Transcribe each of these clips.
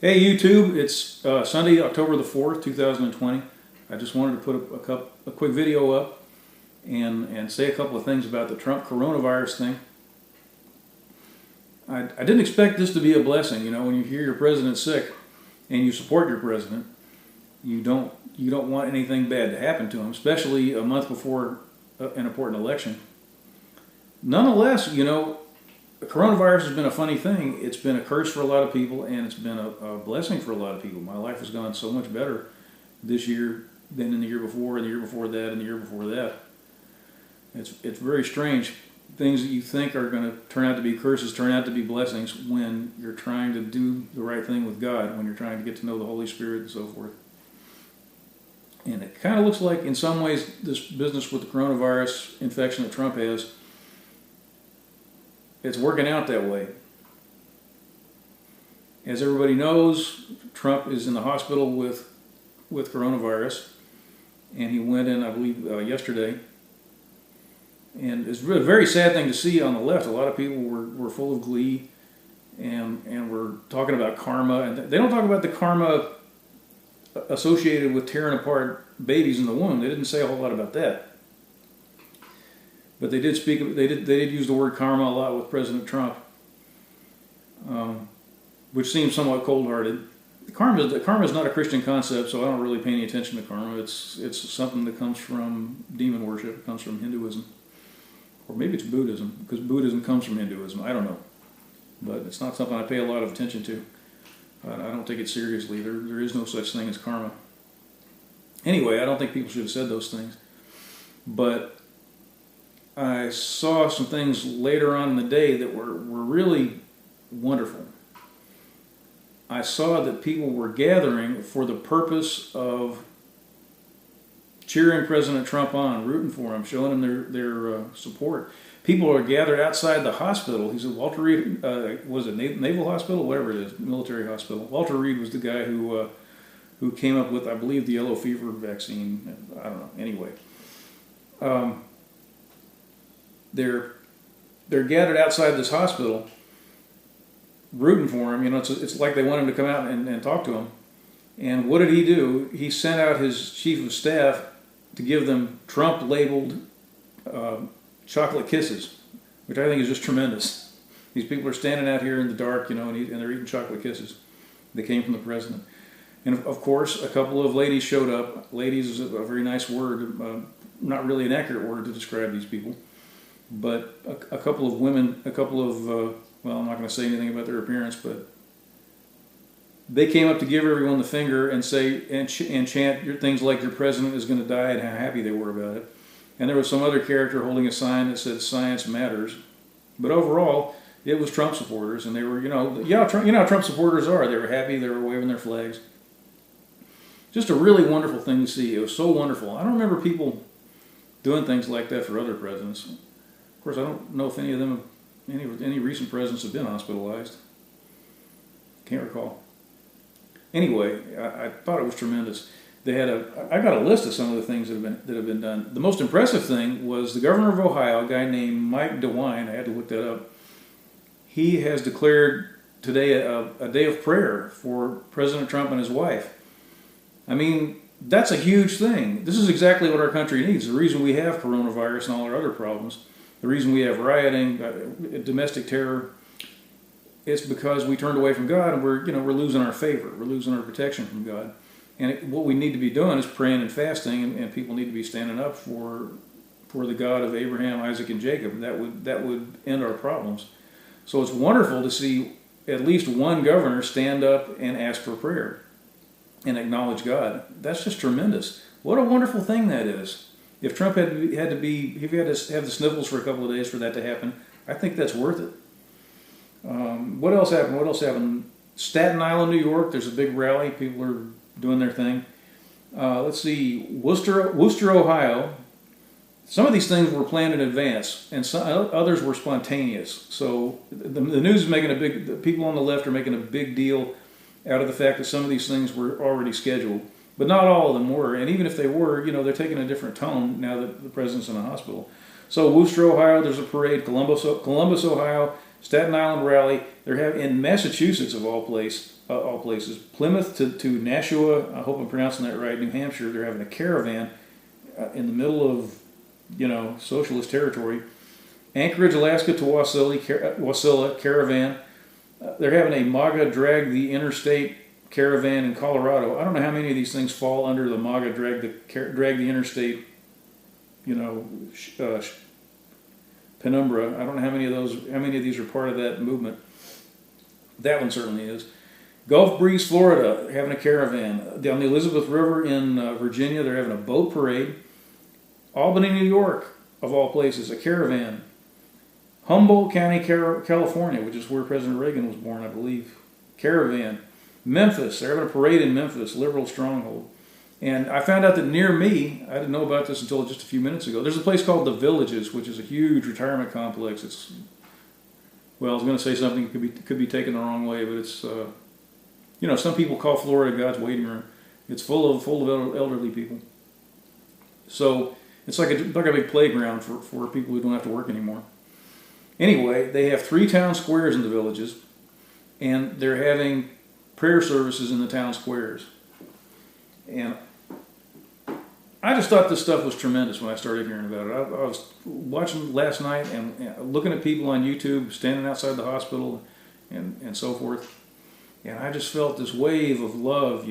Hey YouTube, it's Sunday, October the 4th, 2020. I just wanted to put a quick video up and say a couple of things about the Trump coronavirus thing. I didn't expect this to be a blessing. You know, when you hear your president's sick and you support your president, you don't want anything bad to happen to him, especially a month before an important election. Nonetheless, you know, the coronavirus has been a funny thing. It's been a curse for a lot of people, and it's been a blessing for a lot of people. My life has gone so much better this year than in the year before, and the year before that, and the year before that. It's very strange. Things that you think are going to turn out to be curses turn out to be blessings when you're trying to do the right thing with God, when you're trying to get to know the Holy Spirit and so forth. And it kind of looks like, in some ways, this business with the coronavirus infection that Trump has, it's working out that way. As everybody knows, Trump is in the hospital with coronavirus, and he went in, I believe, yesterday. And it's really a very sad thing to see on the left. A lot of people were full of glee and were talking about karma. And they don't talk about the karma associated with tearing apart babies in the womb. They didn't say a whole lot about that. But they did speak. They did use the word karma a lot with President Trump, which seems somewhat cold-hearted. Karma is not a Christian concept, so I don't really pay any attention to karma. It's something that comes from demon worship. It comes from Hinduism, or maybe it's Buddhism, because Buddhism comes from Hinduism. I don't know, but it's not something I pay a lot of attention to. I don't take it seriously. There is no such thing as karma. Anyway, I don't think people should have said those things, but I saw some things later on in the day that were really wonderful. I saw that people were gathering for the purpose of cheering President Trump on, rooting for him, showing him their support. People are gathered outside the hospital. He's at Walter Reed, was it Naval Hospital? Whatever it is, military hospital. Walter Reed was the guy who came up with, I believe, the yellow fever vaccine. I don't know. Anyway. They're gathered outside this hospital, rooting for him. You know, it's like they want him to come out and talk to him. And what did he do? He sent out his chief of staff to give them Trump-labeled chocolate kisses, which I think is just tremendous. These people are standing out here in the dark, you know, and they're eating chocolate kisses. They came from the president. And of course, a couple of ladies showed up. Ladies is a very nice word, not really an accurate word to describe these people. But a couple of women, well, I'm not going to say anything about their appearance, but they came up to give everyone the finger and say and chant things like "Your president is going to die" and how happy they were about it. And there was some other character holding a sign that said "Science matters." But overall, it was Trump supporters, and they were, you know how Trump supporters are. They were happy. They were waving their flags. Just a really wonderful thing to see. It was so wonderful. I don't remember people doing things like that for other presidents. Of course, I don't know if any of them, any recent presidents have been hospitalized. Can't recall. Anyway, I thought it was tremendous. They had I got a list of some of the things that have been done. The most impressive thing was the governor of Ohio, a guy named Mike DeWine. I had to look that up. He has declared today a day of prayer for President Trump and his wife. I mean, that's a huge thing. This is exactly what our country needs. The reason we have coronavirus and all our other problems, the reason we have rioting, domestic terror, it's because we turned away from God, and we're losing our favor. We're losing our protection from God. And what we need to be doing is praying and fasting, and people need to be standing up for the God of Abraham, Isaac, and Jacob. That would end our problems. So it's wonderful to see at least one governor stand up and ask for prayer and acknowledge God. That's just tremendous. What a wonderful thing that is. If Trump if he had to have the sniffles for a couple of days for that to happen, I think that's worth it. What else happened? Staten Island, New York, there's a big rally. People are doing their thing. Let's see, Worcester, Ohio. Some of these things were planned in advance, and others were spontaneous. So the news is the people on the left are making a big deal out of the fact that some of these things were already scheduled. But not all of them were, and even if they were, they're taking a different tone now that the president's in a hospital. So Worcester, Ohio, there's a parade. Columbus, Ohio, Staten Island rally. They're having in Massachusetts of all places, Plymouth to Nashua. I hope I'm pronouncing that right. New Hampshire. They're having a caravan in the middle of socialist territory. Anchorage, Alaska to Wasilla caravan. They're having a MAGA drag the interstate caravan in Colorado. I don't know how many of these things fall under the MAGA drag the interstate, penumbra. I don't know how many of these are part of that movement. That one certainly is. Gulf Breeze, Florida, having a caravan. Down the Elizabeth River in Virginia, they're having a boat parade. Albany, New York, of all places, a caravan. Humboldt County, California, which is where President Reagan was born, I believe. Caravan. Memphis, they're having a parade in Memphis, liberal stronghold. And I found out that near me, I didn't know about this until just a few minutes ago, there's a place called The Villages, which is a huge retirement complex. It's, well, I was going to say something that could be taken the wrong way, but it's, some people call Florida God's waiting room. It's full of elderly people. So it's like a big playground for people who don't have to work anymore. Anyway, they have 3 town squares in The Villages, and they're having prayer services in the town squares. And I just thought this stuff was tremendous when I started hearing about it. I was watching last night and looking at people on YouTube standing outside the hospital and so forth. And I just felt this wave of love,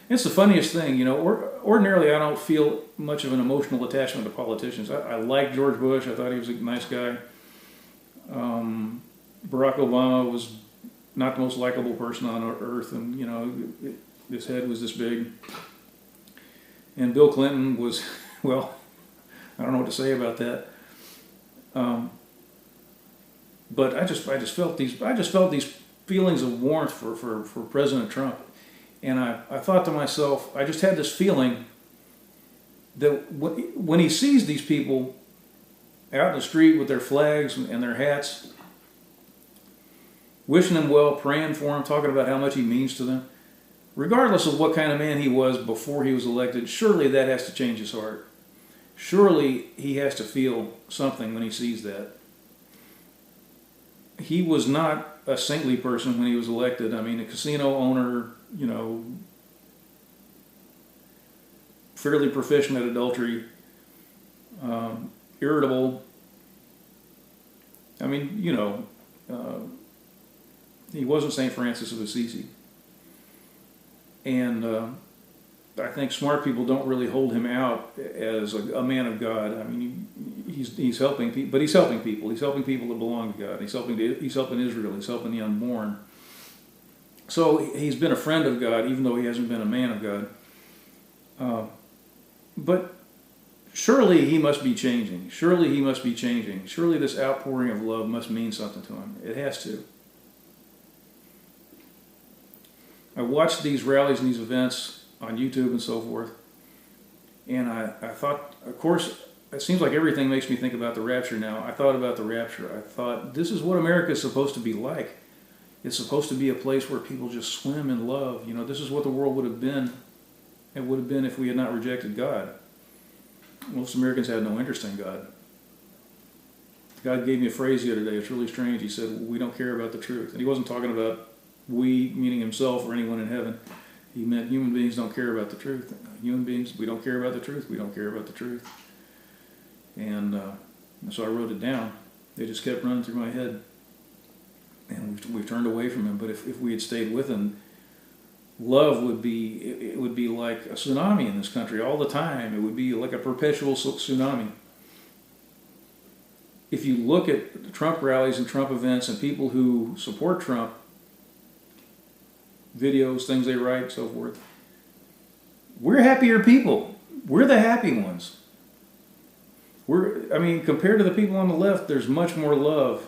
It's the funniest thing, ordinarily I don't feel much of an emotional attachment to politicians. I like George Bush. I thought he was a nice guy. Barack Obama was not the most likable person on earth, and, his head was this big. And Bill Clinton was, well, I don't know what to say about that. But I just felt these feelings of warmth for President Trump. And I thought to myself, I just had this feeling that when he sees these people out in the street with their flags and their hats, wishing them well, praying for him, talking about how much he means to them, regardless of what kind of man he was before he was elected, surely that has to change his heart. Surely he has to feel something when he sees that. He was not a saintly person when he was elected. I mean, a casino owner, fairly proficient at adultery, irritable. I mean, he wasn't St. Francis of Assisi. And I think smart people don't really hold him out as a man of God. I mean, he's helping people, but he's helping people. He's helping people that belong to God. He's helping Israel. He's helping the unborn. So he's been a friend of God, even though he hasn't been a man of God. But surely he must be changing. Surely he must be changing. Surely this outpouring of love must mean something to him. It has to. I watched these rallies and these events on YouTube and so forth, and I thought, of course, it seems like everything makes me think about the rapture now. I thought about the rapture. I thought, this is what America is supposed to be like. It's supposed to be a place where people just swim in love. This is what the world would have been. It would have been if we had not rejected God. Most Americans had no interest in God. God gave me a phrase the other day. It's really strange. He said, we don't care about the truth. And he wasn't talking about we, meaning himself or anyone in heaven. He meant human beings don't care about the truth. Human beings, we don't care about the truth. We don't care about the truth. And so I wrote it down. It just kept running through my head. And we've turned away from him. But if we had stayed with him, love would be like a tsunami in this country all the time. It would be like a perpetual tsunami. If you look at Trump rallies and Trump events and people who support Trump, videos, things they write, so forth, we're happier people. We're the happy ones. Compared to the people on the left, there's much more love,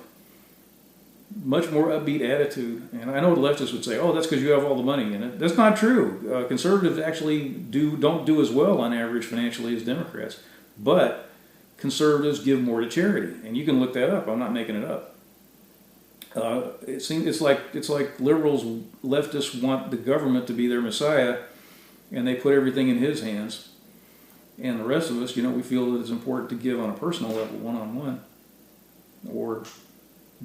much more upbeat attitude. And I know the leftists would say, oh, that's because you have all the money. And that's not true. Conservatives actually don't do as well on average financially as Democrats. But conservatives give more to charity. And you can look that up. I'm not making it up. It's like liberals, leftists want the government to be their messiah, and they put everything in his hands. And the rest of us, we feel that it's important to give on a personal level, one-on-one, or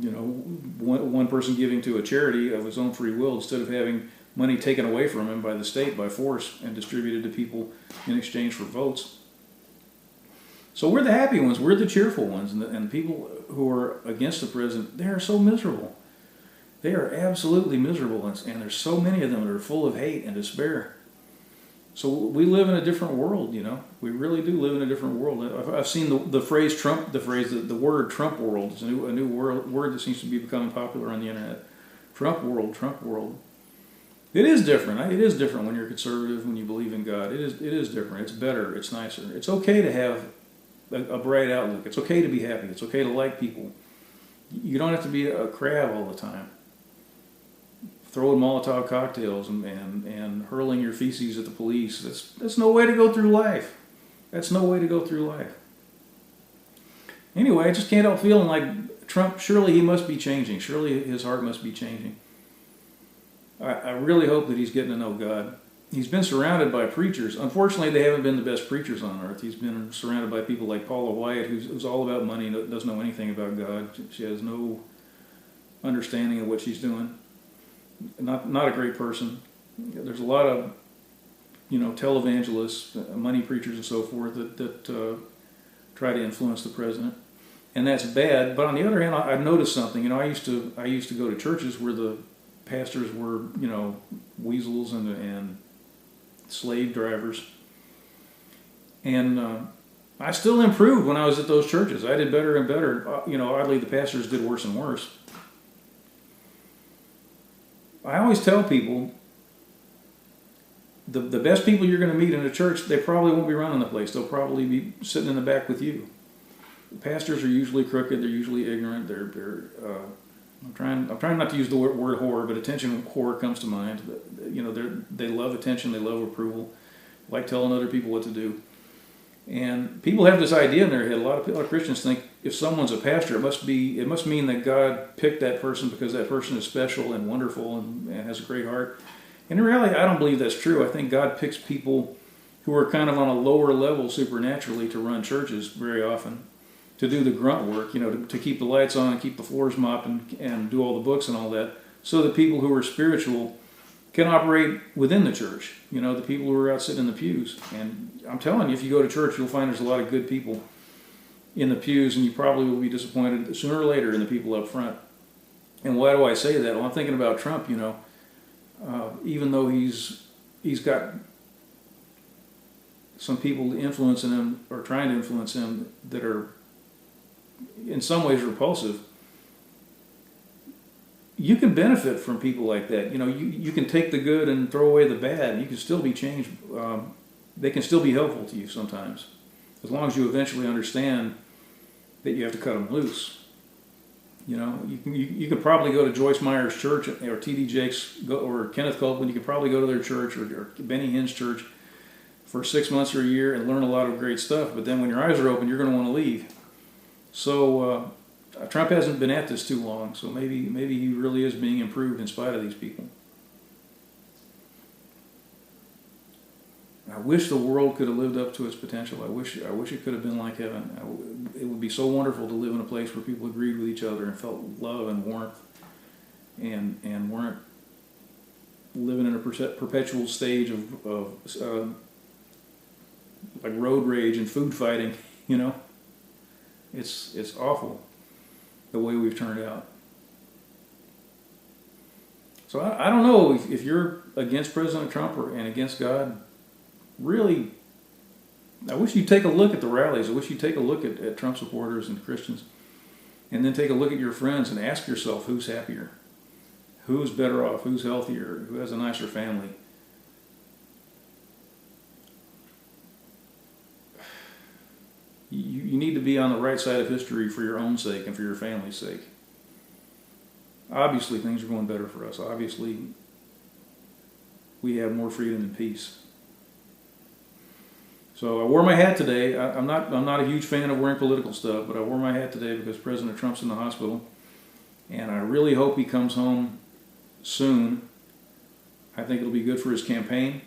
one person giving to a charity of his own free will instead of having money taken away from him by the state by force and distributed to people in exchange for votes. So we're the happy ones, we're the cheerful ones, and the people who are against the president, they are so miserable. They are absolutely miserable, and there's so many of them that are full of hate and despair. So we live in a different world, We really do live in a different world. I've seen the phrase Trump, the word Trump world is a new word that seems to be becoming popular on the internet. Trump world, Trump world. It is different. It is different when you're conservative, when you believe in God. It is different. It's better. It's nicer. It's okay to have a bright outlook. It's okay to be happy. It's okay to like people. You don't have to be a crab all the time, throwing Molotov cocktails and hurling your feces at the police. That's no way to go through life. That's no way to go through life. Anyway, I just can't help feeling like Trump, surely he must be changing. Surely his heart must be changing. I really hope that he's getting to know God. He's been surrounded by preachers. Unfortunately, they haven't been the best preachers on earth. He's been surrounded by people like Paula Wyatt, who's all about money and doesn't know anything about God. She has no understanding of what she's doing. Not a great person. There's a lot of, televangelists, money preachers, and so forth that try to influence the president, and that's bad. But on the other hand, I've noticed something. I used to go to churches where the pastors were, weasels and slave drivers, and I still improved when I was at those churches. I did better and better. Oddly, the pastors did worse and worse. I always tell people the best people you're going to meet in a church, they probably won't be running the place. They'll probably be sitting in the back with you. Pastors are usually crooked. They're usually ignorant. I'm trying not to use the word whore, but attention whore comes to mind. They love attention. They love approval. Like telling other people what to do. And people have this idea in their head. A lot of Christians think if someone's a pastor, it must mean that God picked that person because that person is special and wonderful and has a great heart. And in reality, I don't believe that's true. I think God picks people who are kind of on a lower level supernaturally to run churches very often, to do the grunt work, to keep the lights on and keep the floors mopped and do all the books and all that, so that people who are spiritual can operate within the church, the people who are out sitting in the pews. And I'm telling you, if you go to church, you'll find there's a lot of good people in the pews, and you probably will be disappointed sooner or later in the people up front. And why do I say that? Well, I'm thinking about Trump, even though he's got some people influencing him or trying to influence him that are in some ways repulsive, you can benefit from people like that. You can take the good and throw away the bad. You can still be changed. They can still be helpful to you sometimes, as long as you eventually understand that you have to cut them loose. You can probably go to Joyce Meyer's church or T.D. Jakes or Kenneth Copeland. You can probably go to their church or Benny Hinn's church for 6 months or a year and learn a lot of great stuff. But then when your eyes are open, you're going to want to leave. So Trump hasn't been at this too long, so maybe he really is being improved in spite of these people. I wish the world could have lived up to its potential. I wish it could have been like heaven. It would be so wonderful to live in a place where people agreed with each other and felt love and warmth, and weren't living in a perpetual stage of like road rage and food fighting. It's awful the way we've turned out. So I don't know if you're against President Trump and against God. Really, I wish you'd take a look at the rallies. I wish you'd take a look at Trump supporters and Christians, and then take a look at your friends and ask yourself who's happier, who's better off, who's healthier, who has a nicer family. You need to be on the right side of history for your own sake and for your family's sake. Obviously, things are going better for us. Obviously, we have more freedom and peace. So I wore my hat today. I'm not a huge fan of wearing political stuff, but I wore my hat today because President Trump's in the hospital, and I really hope he comes home soon. I think it'll be good for his campaign.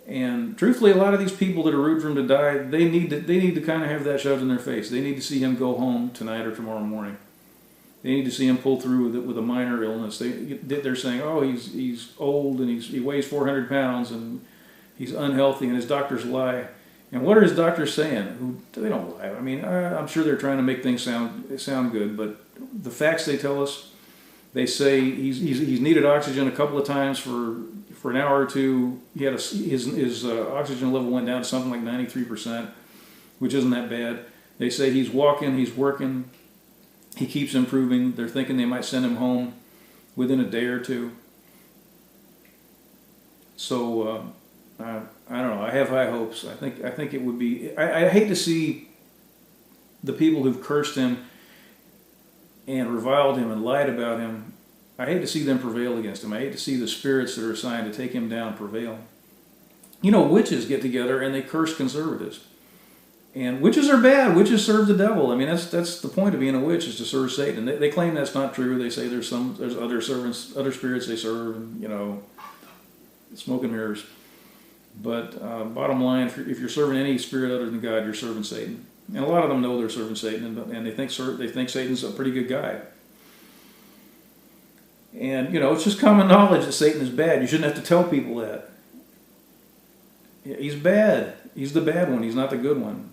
And truthfully, a lot of these people that are rooting for him to die, they need to kind of have that shoved in their face. They need to see him go home tonight or tomorrow morning. They need to see him pull through with a minor illness. They're saying, oh, he's old and he weighs 400 pounds and he's unhealthy and his doctors lie. And what are his doctors saying? They don't lie. I mean, I'm sure they're trying to make things sound good, but the facts they tell us, they say he's needed oxygen a couple of times for an hour or two. He had his oxygen level went down to something like 93%, which isn't that bad. They say he's walking, he's working, he keeps improving. They're thinking they might send him home within a day or two. So I don't know. I have high hopes. I think it would be. I hate to see the people who've cursed him and reviled him and lied about him. I hate to see them prevail against him. I hate to see the spirits that are assigned to take him down prevail. You know, witches get together and they curse conservatives. And witches are bad. Witches serve the devil. I mean, that's the point of being a witch, is to serve Satan. They claim that's not true. They say there's other spirits they serve, and, you know, smoke and mirrors. But bottom line, if you're serving any spirit other than God, you're serving Satan. And a lot of them know they're serving Satan, and they think Satan's a pretty good guy. And, you know, it's just common knowledge that Satan is bad. You shouldn't have to tell people that. He's bad. He's the bad one. He's not the good one.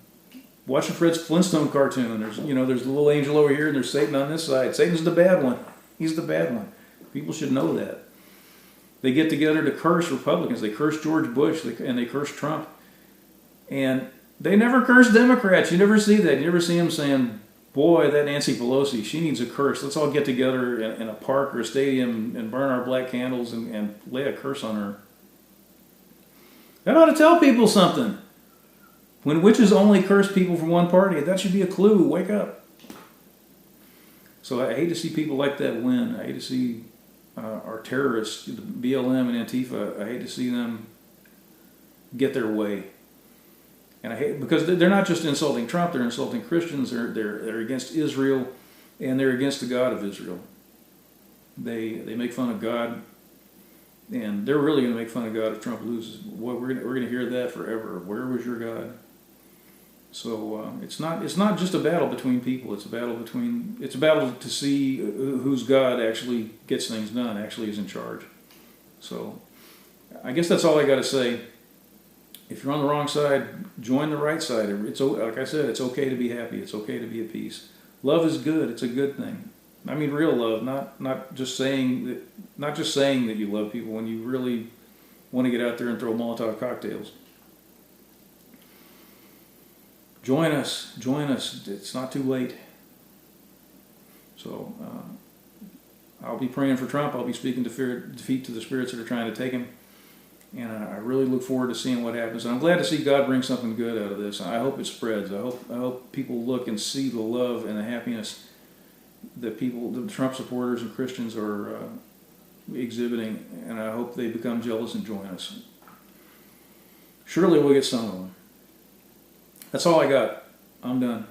Watch the Fred Flintstone cartoon. There's the little angel over here, and there's Satan on this side. Satan's the bad one. He's the bad one. People should know that. They get together to curse Republicans. They curse George Bush, and they curse Trump. And they never curse Democrats. You never see that. You never see them saying, boy, that Nancy Pelosi, she needs a curse. Let's all get together in a park or a stadium and burn our black candles and lay a curse on her. That ought to tell people something. When witches only curse people from one party, that should be a clue. Wake up. So I hate to see people like that win. I hate to see our terrorists, the BLM and Antifa, I hate to see them get their way. And I hate, because they're not just insulting Trump, they're insulting Christians, they're against Israel, and they're against the God of Israel. They make fun of God, and they're really going to make fun of God if Trump loses. Boy, we're going to hear that forever. Where was your God? So it's not just a battle between people. It's a battle to see whose God actually gets things done, actually is in charge. So I guess that's all I got to say. If you're on the wrong side, join the right side. It's, like I said, it's okay to be happy. It's okay to be at peace. Love is good. It's a good thing. I mean, real love, not just saying that you love people when you really want to get out there and throw Molotov cocktails. Join us. It's not too late. So I'll be praying for Trump. I'll be speaking defeat to the spirits that are trying to take him. And I really look forward to seeing what happens. And I'm glad to see God bring something good out of this. I hope it spreads. I hope people look and see the love and the happiness that the Trump supporters and Christians are exhibiting. And I hope they become jealous and join us. Surely we'll get some of them. That's all I got. I'm done.